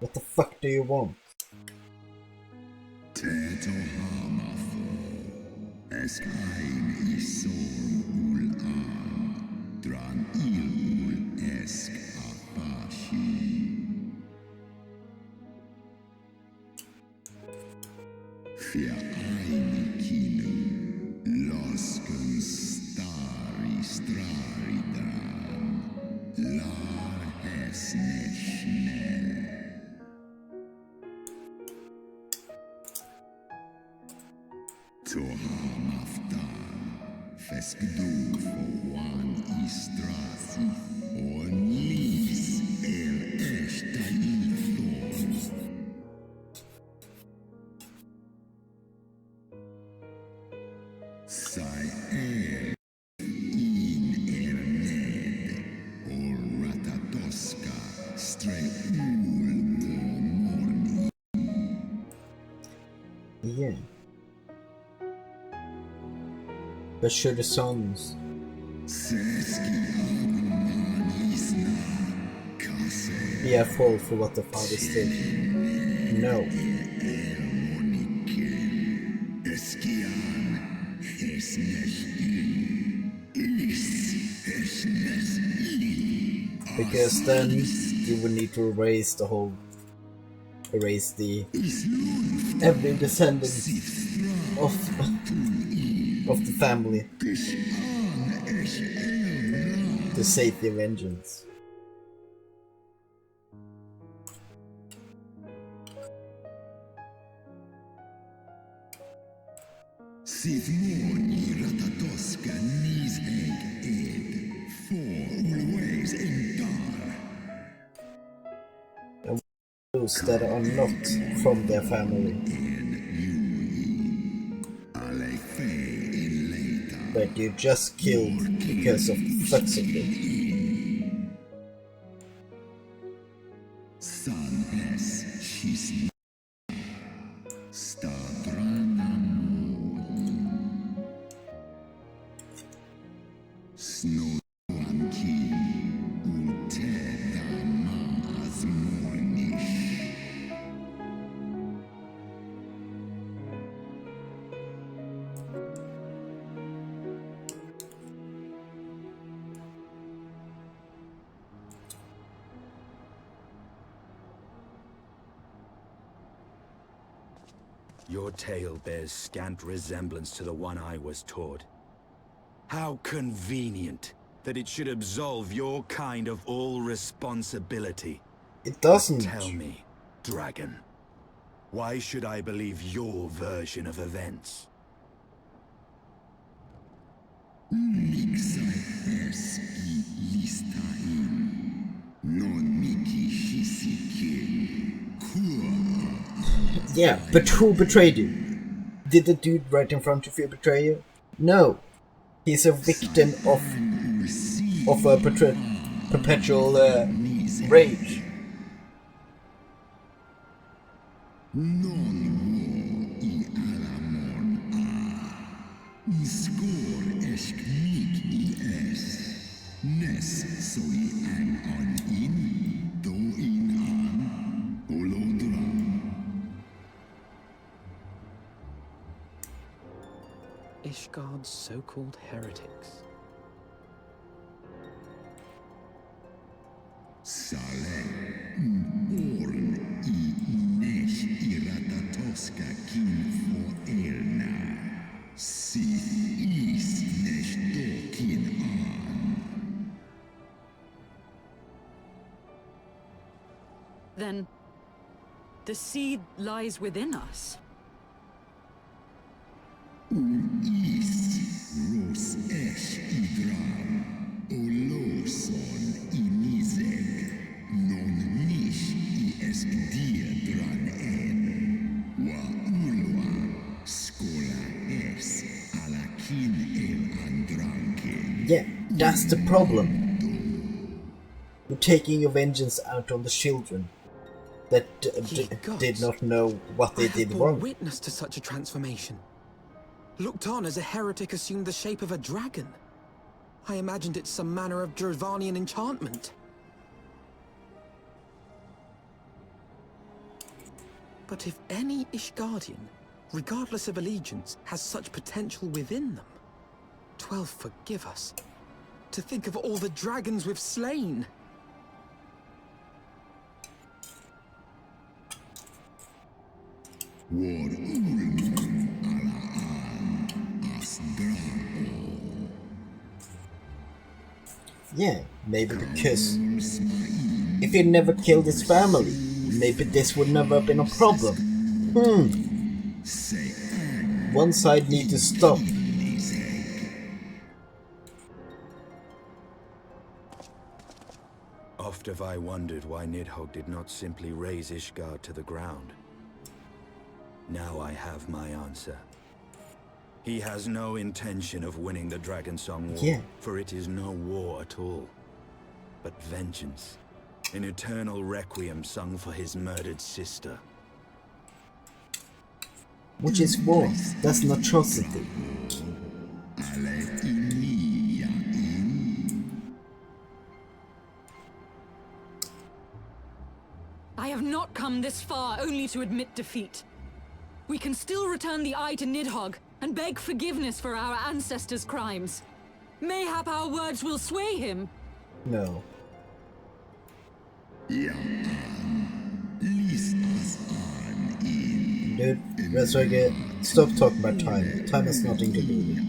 What the fuck do you want? Yeah. But should the sons be at fault for what the fathers did? No. Because then you would need to erase every descendant of the family to save their vengeance. And those that are not from their family, that you just killed because of the fucks of it. Your tale bears scant resemblance to the one I was taught. How convenient that it should absolve your kind of all responsibility. It doesn't. Tell me, dragon, why should I believe your version of events? Yeah, but who betrayed you? Did the dude right in front of you betray you? No. He's a victim of a perpetual rage. Ishgard's so-called heretics. Then the seed lies within us. Yeah, that's the problem. You're taking your vengeance out on the children that did not know what they did wrong. Witness to such a transformation. Looked on as a heretic assumed the shape of a dragon. I imagined it some manner of Dravanian enchantment. But if any Ishgardian, regardless of allegiance, has such potential within them, 12 forgive us. To think of all the dragons we've slain! Yeah, maybe because if he never killed his family, maybe this would never have been a problem. One side needs to stop. Oft have I wondered why Nidhogg did not simply raze Ishgard to the ground. Now I have my answer. He has no intention of winning the Dragonsong War, for it is no war at all, but vengeance. An eternal requiem sung for his murdered sister. Which is war, that's an atrocity. I have not come this far only to admit defeat. We can still return the eye to Nidhogg and beg forgiveness for our ancestors' crimes. Mayhap our words will sway him. No. Dude, that's why I get. Stop talking about time. Time has nothing to do with it.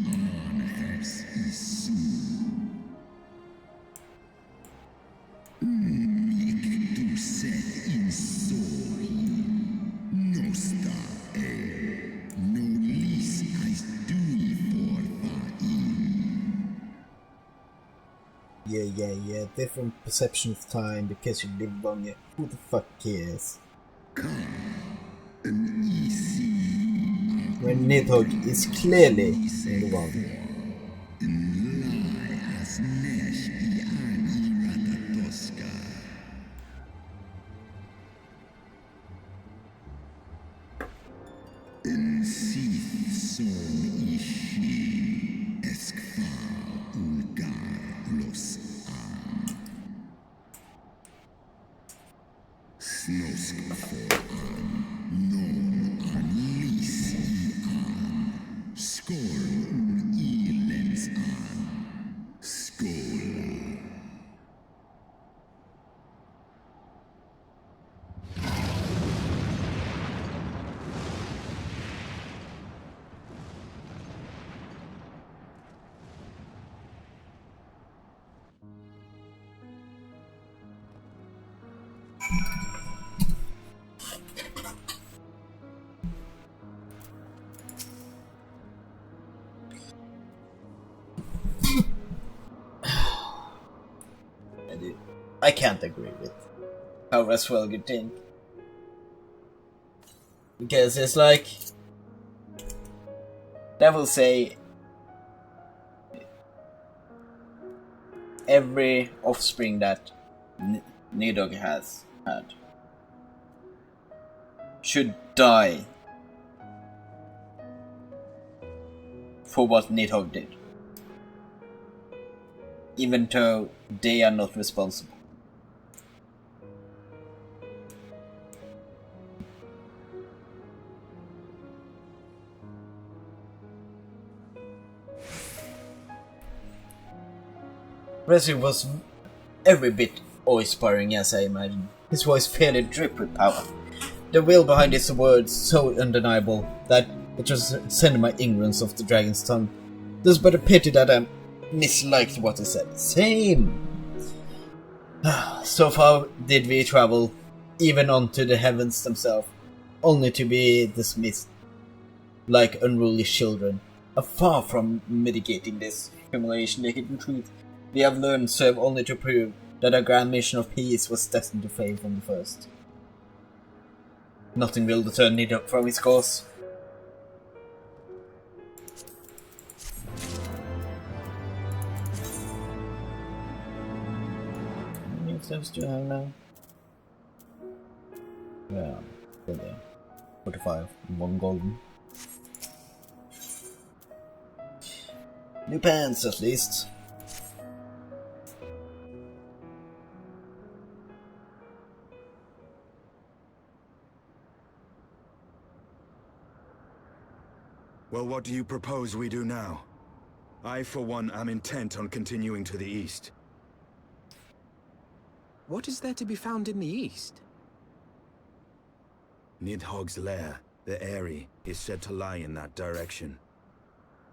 Yeah, different perception of time because you live longer. Who the fuck cares? When Nidhogg is clearly in the wrong. I can't agree with how Raswell could think. Because it's like... That will say... Every offspring that Nidhogg has had should die for what Nidhogg did. Even though they are not responsible. Resi was every bit awe-inspiring as I imagined. His voice fairly dripped with power. The will behind his words so undeniable that it just sent my ignorance of the dragon's tongue. There's but a pity that I misliked what he said. Same! So far did we travel, even onto the heavens themselves, only to be dismissed like unruly children. Far from mitigating this humiliation, the hidden truth we have learned serve only to prove that our grand mission of peace was destined to fail from the first. Nothing will deter Nidhogg from his course. How many of those do you have now? Yeah, still there. 45, 1 golden. New pants, at least. Well, what do you propose we do now? I, for one, am intent on continuing to the east. What is there to be found in the east? Nidhogg's lair, the Eyrie, is said to lie in that direction.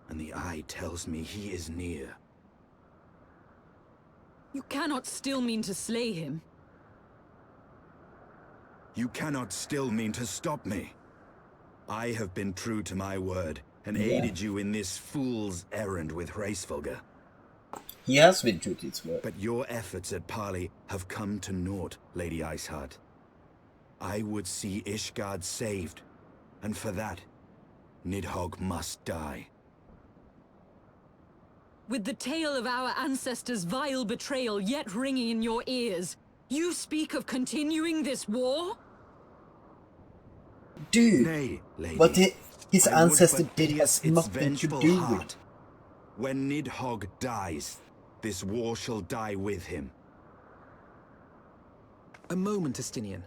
And the eye tells me he is near. You cannot still mean to slay him. You cannot still mean to stop me. I have been true to my word, and aided you in this fool's errand with Hraesvelgr. He has been true to his word. But your efforts at parley have come to naught, Lady Iceheart. I would see Ishgard saved, and for that, Nidhogg must die. With the tale of our ancestors' vile betrayal yet ringing in your ears, you speak of continuing this war? Dude, Nay, lady. what his I would ancestor but did pierce has its nothing to vengeful do heart. with. When Nidhogg dies, this war shall die with him. A moment, Estinian.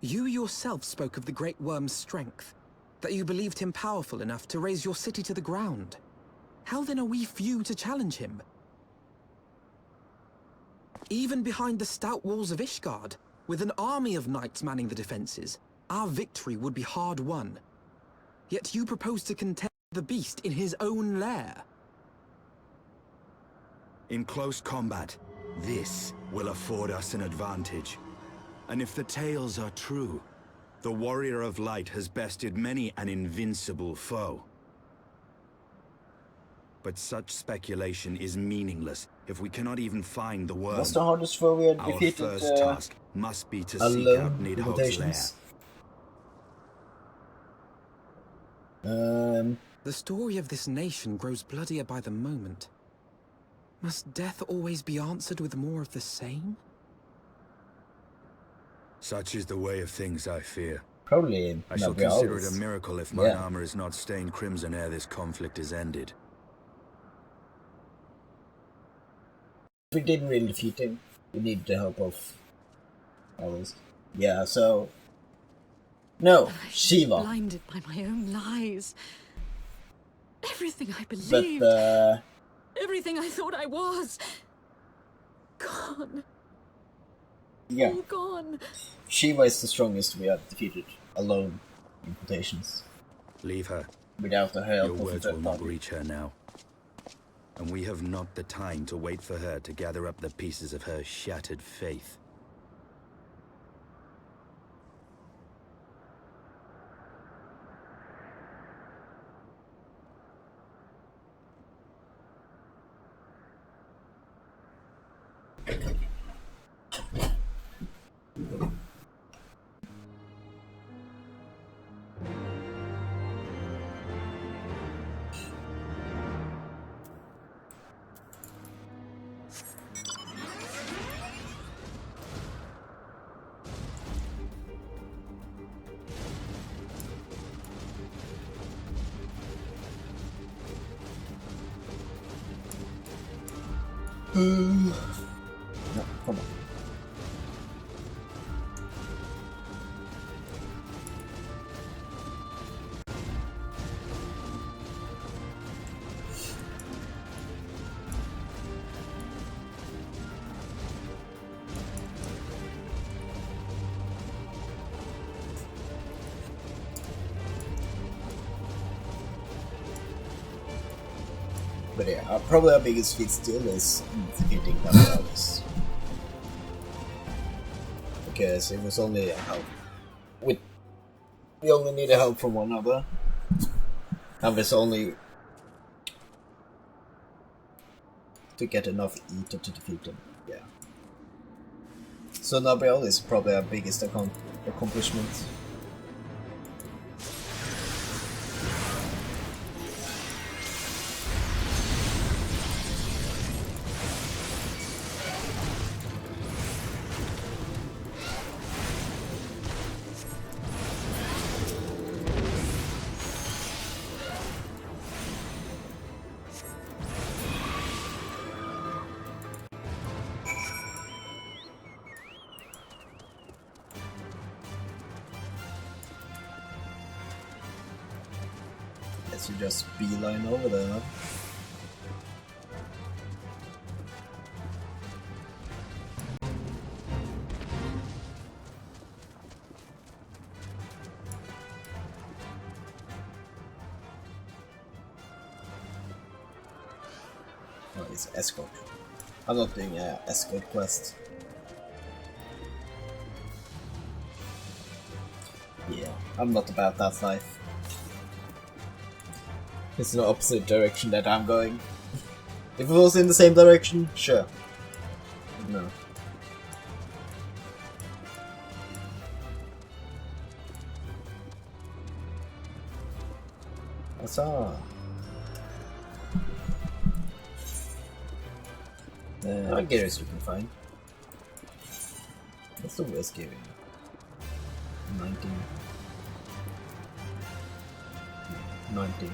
You yourself spoke of the Great Worm's strength, that you believed him powerful enough to raise your city to the ground. How then are we few to challenge him? Even behind the stout walls of Ishgard, with an army of knights manning the defenses, our victory would be hard won. Yet you propose to contend the beast in his own lair. In close combat, this will afford us an advantage. And if the tales are true, the Warrior of Light has bested many an invincible foe. But such speculation is meaningless if we cannot even find the worm. What's the hardest foe we have Our defeated? first task must be to seek alone out Nidhogg's lair. limitations. The story of this nation grows bloodier by the moment. Must death always be answered with more of the same? Such is the way of things, I fear. Probably I shall not be consider always. it a miracle if mine Yeah. armor is not stained crimson ere this conflict is ended. If we didn't really defeat him, we need the help of others. Yeah, so... No, Shiva. Blinded by my own lies. Everything I But, believed, everything I thought I was. Gone. yeah, All gone. Shiva is the strongest we have defeated, alone, in quotations. Leave her. Without the Your help of a words will third not party. reach her now. And we have not the time to wait for her to gather up the pieces of her shattered faith. No, come on. But yeah, probably our biggest feat still is defeating Drazor. Because it was only a help. We only need a help from one another. And there's only to get enough ether to defeat them. Yeah. So Nabriel is probably our biggest accomplishment. guess you just beeline over there, huh? Oh, it's escort. I'm not doing an escort quest. Yeah, I'm not about that life. It's in the opposite direction that I'm going. If it was in the same direction, sure. But no. I saw. Our gear is looking fine. What's the worst gear? 19. 19.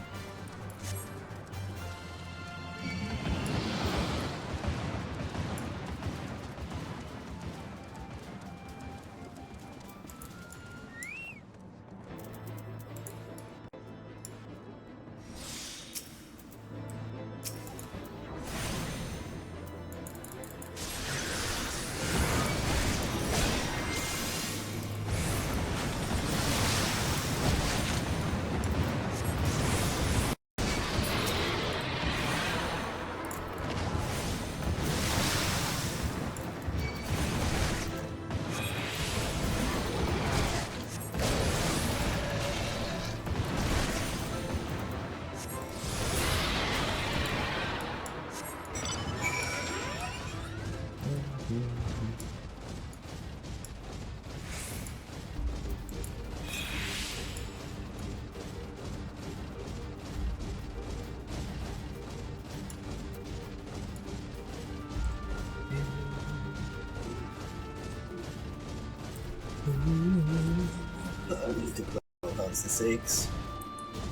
I need to play Fantasy 6.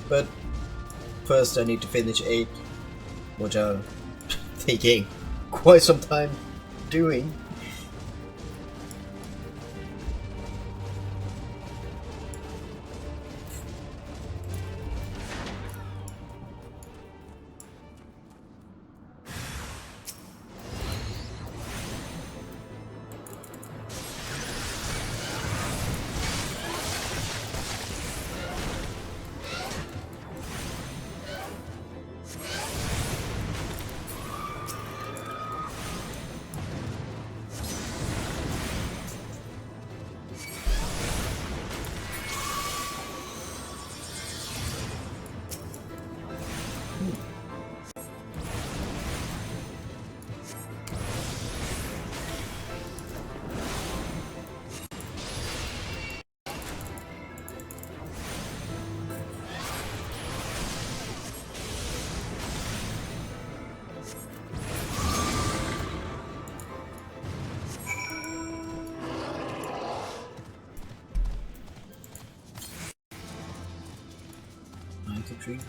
But first I need to finish 8, which I'm taking quite some time doing.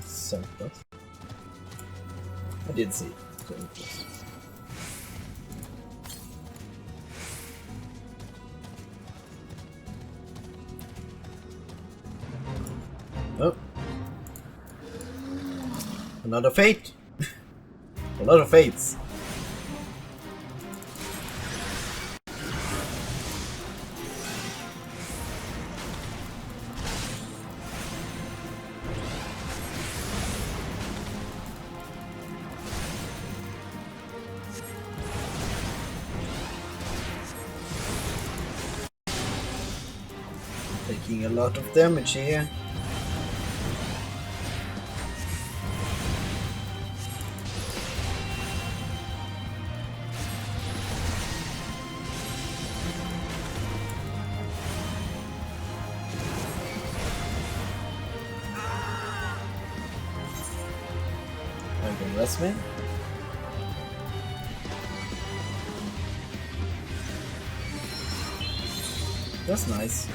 Surplus. I did see surplus. Oh, another fate. A lot of fates. Taking a lot of damage here. I can rest me. That's nice.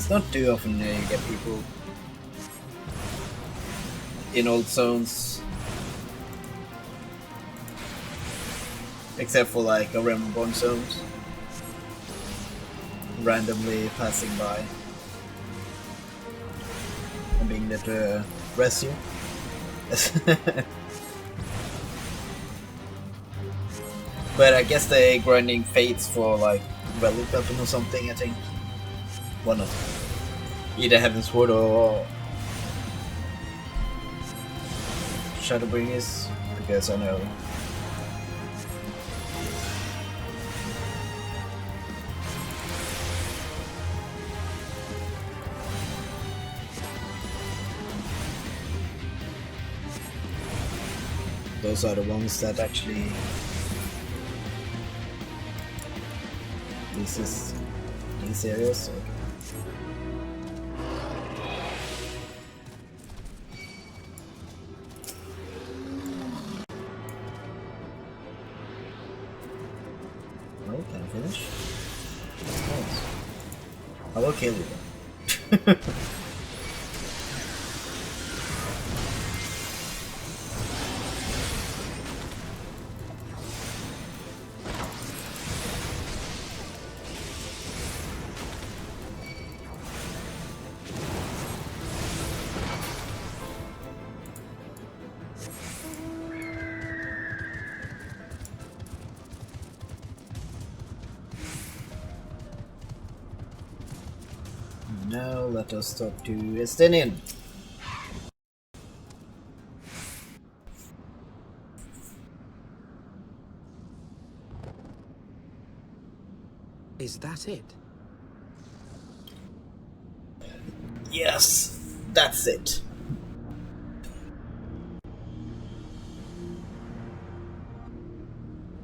It's not too often you get people in old zones. Except for like a Realmborn zones. Randomly passing by. And being there to rescue. But I guess they're grinding fates for like relic weapon or something, I think. One of them. Either Heavensward or Shadowbringers, because I know those are the ones that actually resist these areas. So. Oh, can I finish? Nice. I will kill you then. Now let us talk to Estinian. Is that it? Yes, that's it.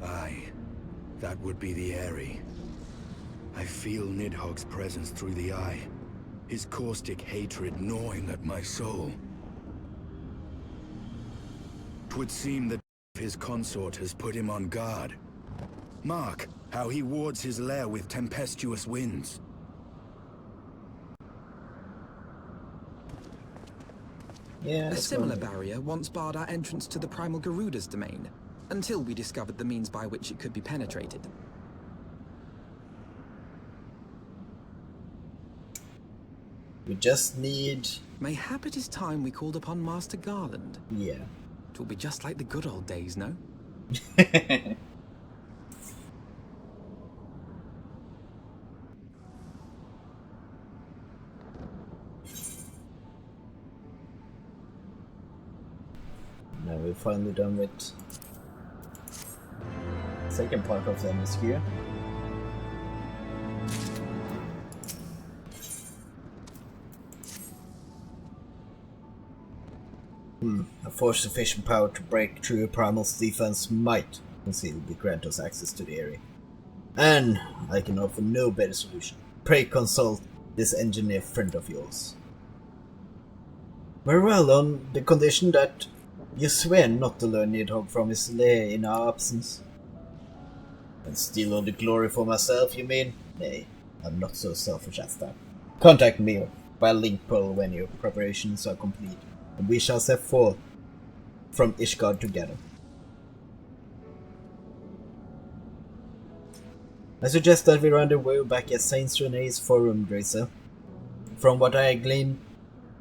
Aye, that would be the Eyrie. I feel Nidhogg's presence through the eye. His caustic hatred gnawing at my soul. 'Twould seem that his consort has put him on guard. Mark how he wards his lair with tempestuous winds. Yeah, A similar barrier once barred our entrance to the primal Garuda's domain, until we discovered the means by which it could be penetrated. We just need... Mayhap it is time we called upon Master Garland. Yeah. It will be just like the good old days, no? Now we're finally done with the second part of the MSQ. A force sufficient power to break through Primal's defense might conceivably grant us access to the area. And I can offer no better solution. Pray consult this engineer friend of yours. Very well, on the condition that you swear not to learn Nidhogg from his lair in our absence. And steal all the glory for myself, you mean? Nay, I'm not so selfish as that. Contact me by link pearl when your preparations are complete, and we shall set forth from Ishgard together. I suggest that we rendezvous back at Saint René's forum, Drazor. From what I glean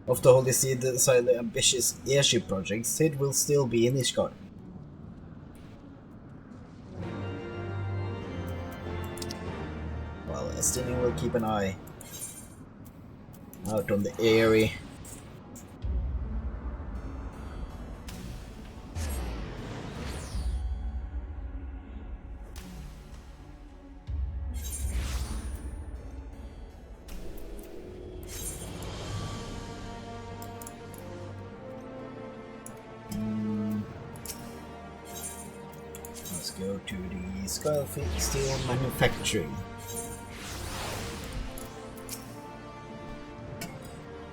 of the Holy See Ysaile ambitious airship projects, it will still be in Ishgard. Well, Estinian will keep an eye out on the Eyrie. Let's go to the XIV Steel Manufacturing.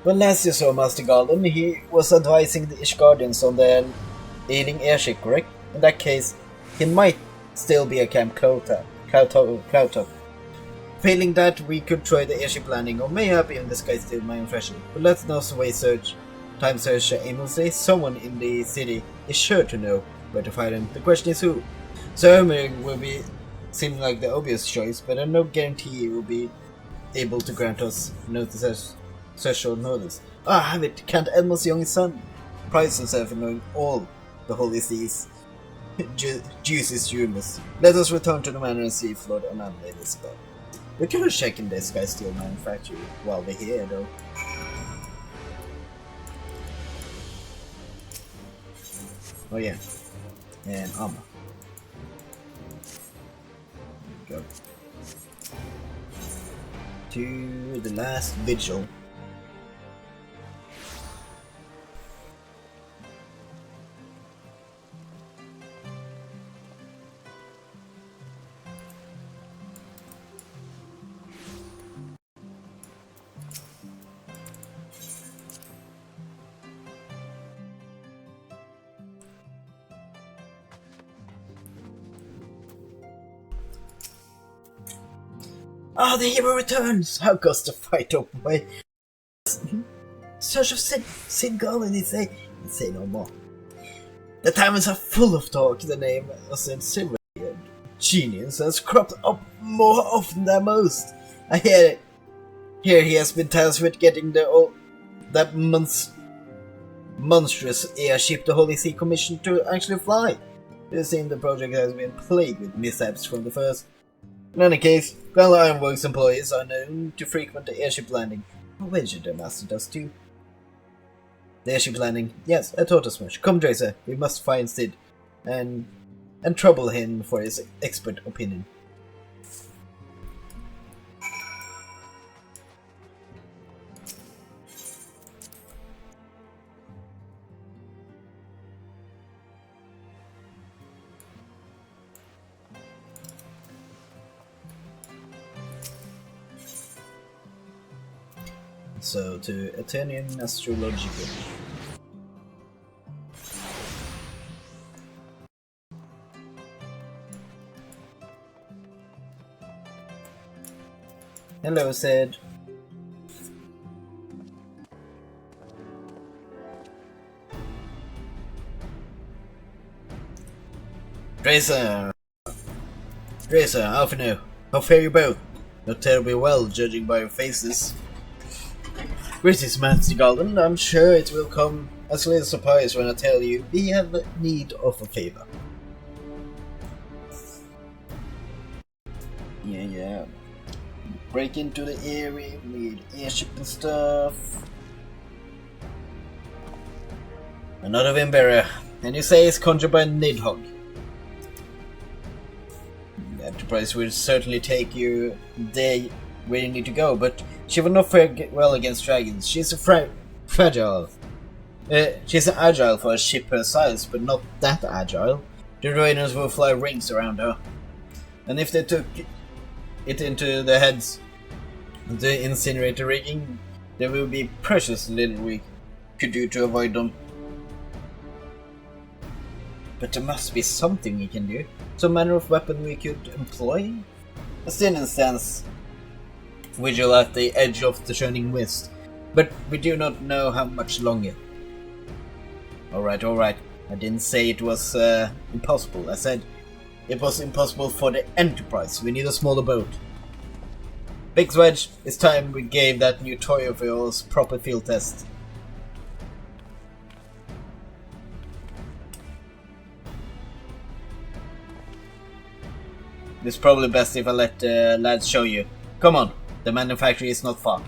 When last you saw Master Garland, he was advising the Ishgardians on the ailing airship, correct? In that case, he might still be a Camp Cloud top. Failing that, we could try the airship landing, or mayhap even the sky steal my impression. But let's not waste time search aimlessly. Someone in the city is sure to know where to find him. The question is who. Zermering will be seem like the obvious choice, but no guarantee he will be able to grant us notice such short notice. Ah, have it! Can't Elmo's young son prize himself in knowing all the holy seas? Juicy's rumors. Let us return to the manor and see if Lord Amanda is about. We could have checked in this guy's steel manufactory while we're here, though. Oh yeah, and armor. Go to the last vigil. Ah, the hero returns! How goes the fight up way? Search of Single and say no more. The taverns are full of talk. The name of Saint Silver Genius has cropped up more often than most. I hear it. Here he has been tasked with getting that monstrous airship the Holy See commissioned to actually fly. It seems the project has been plagued with mishaps from the first. In any case, Grand Ironworks employees are known to frequent the airship landing. I wager the master does too. The airship landing? Yes, I thought as much. Come, Drazor, we must find Sid and trouble him for his expert opinion. So, to Athenian Astrological. Hello, Sid. Drazor, how for now? How fare you both? Not terribly well, judging by your faces. Greetings, Master Golden. I'm sure it will come as a little surprise when I tell you we have need of a favor. Yeah. Break into the area, need airship and stuff. Another Wimbearer, and you say it's conjured by Nidhogg. The Enterprise will certainly take you there where you need to go, but she will not fare well against dragons. She's fragile. She's agile for a ship her size, but not that agile. The raiders will fly rings around her. And if they took it into their heads, the incinerator rigging, there will be precious little we could do to avoid them. But there must be something we can do. Some manner of weapon we could employ? A thin stands vigil at the edge of the shining west, but we do not know how much longer. Alright. I didn't say it was impossible. I said it was impossible for the Enterprise. We need a smaller boat. Big Wedge, it's time we gave that new toy of yours proper field test. It's probably best if I let the lads show you. Come on, the manufactory is not far.